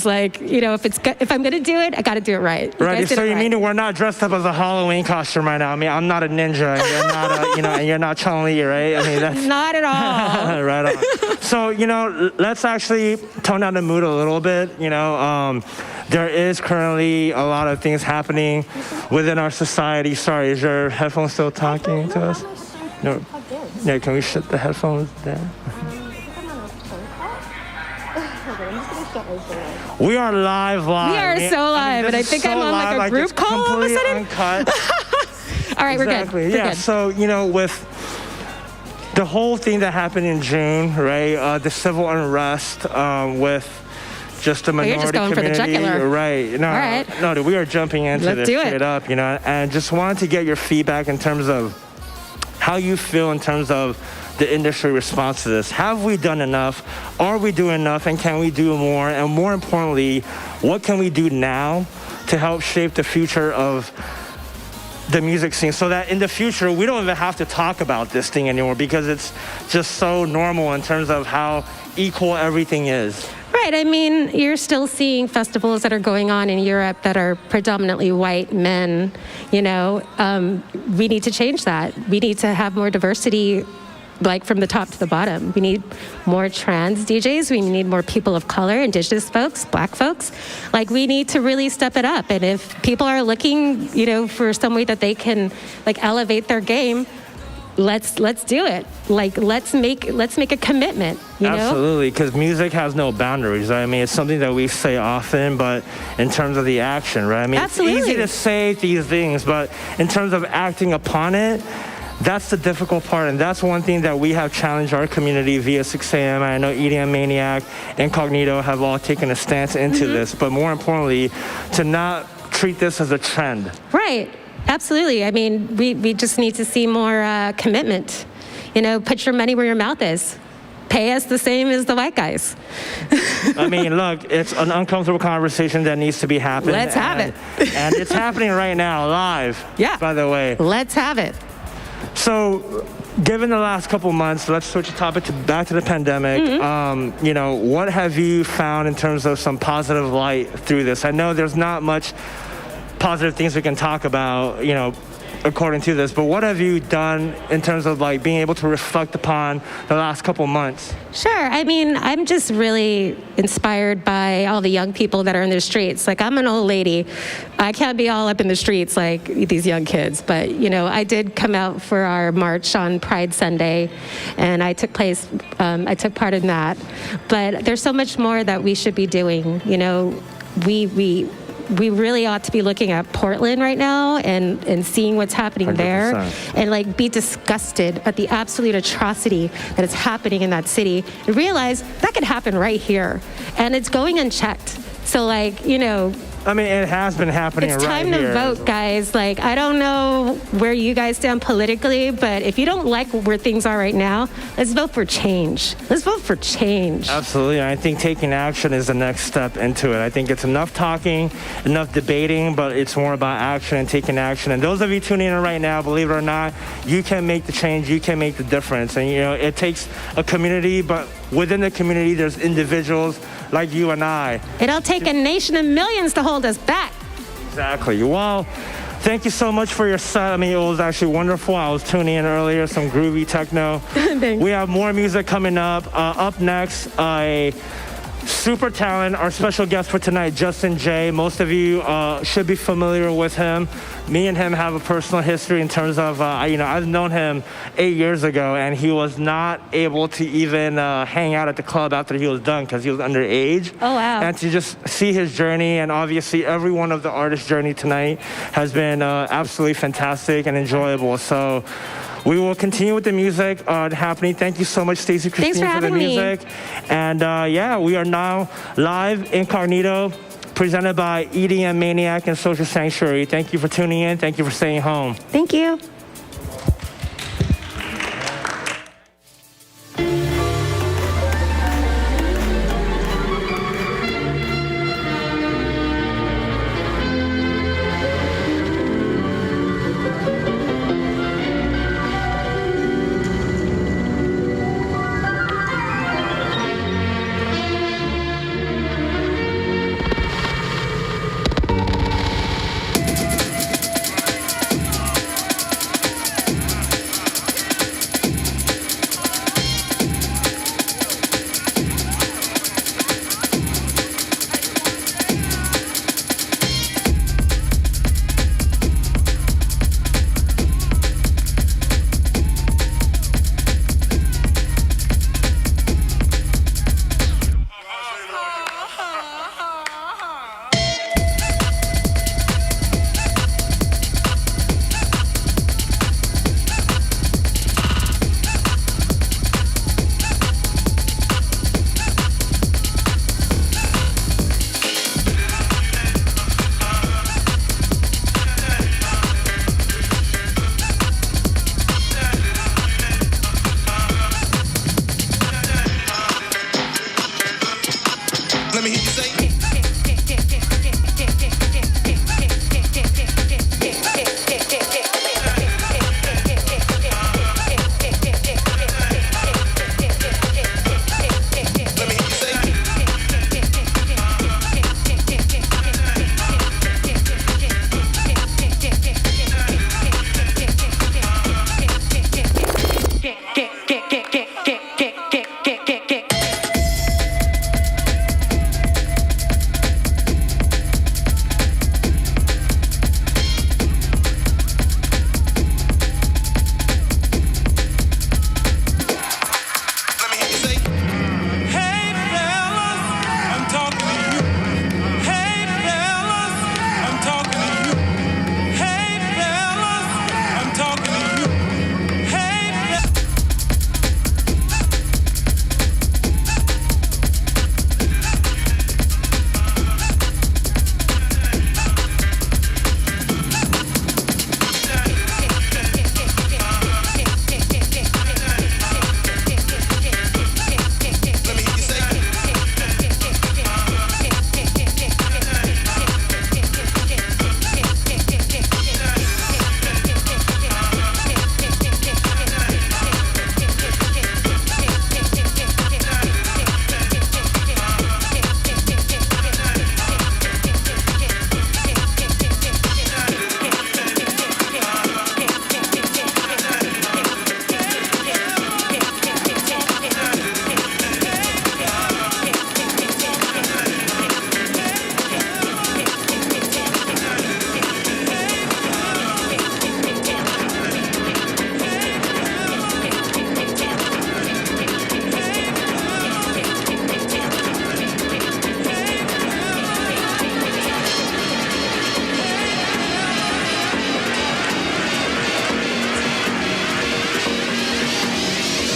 Like, if I'm gonna do it, I gotta do it right. Right. So you mean we're not dressed up as a Halloween costume right now? I mean, I'm not a ninja, and you're not a, and you're not Chun-Li, right? I mean, that's not at all. right on. So let's actually tone down the mood a little bit. There is currently a lot of things happening within our society. Sorry, is your headphones still talking to us? No. Yeah, can we shut the headphones down? We are live. We are so live, and I think I'm on like a group call all of a sudden. Uncut. All right, exactly. We're good. Yeah. So with the whole thing that happened in June, right? The civil unrest with just the minority you're just going community, for the jugular. right? No, all right. No, we are jumping into this straight up, and just wanted to get your feedback in terms of how you feel in terms of the industry response to this. Have we done enough? Are we doing enough? And can we do more? And more importantly, what can we do now to help shape the future of the music scene so that in the future, we don't even have to talk about this thing anymore because it's just so normal in terms of how equal everything is. Right. I mean, you're still seeing festivals that are going on in Europe that are predominantly white men. We need to change that. We need to have more diversity, like from the top to the bottom. We need more trans DJs. We need more people of color, indigenous folks, black folks. Like, we need to really step it up. And if people are looking, for some way that they can elevate their game, let's do it. Let's make a commitment. Absolutely, because music has no boundaries. Right? I mean, it's something that we say often, but in terms of the action, right? I mean, Absolutely. It's easy to say these things, but in terms of acting upon it, that's the difficult part, and that's one thing that we have challenged our community via 6am. I know EDM Maniac and Cognito have all taken a stance into this, but more importantly, to not treat this as a trend. Right. Absolutely. I mean, we just need to see more commitment. Put your money where your mouth is. Pay us the same as the white guys. I mean, look, it's an uncomfortable conversation that needs to be happening. Let's have it. And it's happening right now, live. Yeah. By the way. Let's have it. So, given the last couple months, let's switch the topic back to the pandemic. What have you found in terms of some positive light through this? I know there's not much positive things we can talk about, according to this, but what have you done in terms of being able to reflect upon the last couple months? Sure. I mean, I'm just really inspired by all the young people that are in the streets. I'm an old lady. I can't be all up in the streets like these young kids, but I did come out for our march on Pride Sunday, and I took part in that. But there's so much more that we should be doing. We really ought to be looking at Portland right now and seeing what's happening 100%. there and be disgusted at the absolute atrocity that is happening in that city and realize that could happen right here and it's going unchecked. So I mean, it has been happening right here. It's time to vote, guys. I don't know where you guys stand politically, but if you don't like where things are right now, let's vote for change. Let's vote for change. Absolutely. I think taking action is the next step into it. I think it's enough talking, enough debating, but it's more about action and taking action. And those of you tuning in right now, believe it or not, you can make the change, you can make the difference. And, it takes a community, but within the community, there's individuals like you and I. It'll take a nation of millions to hold us back. Exactly. Well, thank you so much for your set. I mean, it was actually wonderful. I was tuning in earlier, some groovy techno. We have more music coming up. Up next, a super talent, our special guest for tonight, Justin Jay. Most of you should be familiar with him. Me and him have a personal history in terms of, I've known him 8 years ago, and he was not able to even hang out at the club after he was done because he was underage. Oh, wow. And to just see his journey, and obviously every one of the artists' journey tonight has been absolutely fantastic and enjoyable. So we will continue with the music happening. Thank you so much, Stacey Christine, for the music. And we are now live incognito, presented by EDM Maniac and Social Sanctuary. Thank you for tuning in. Thank you for staying home. Thank you.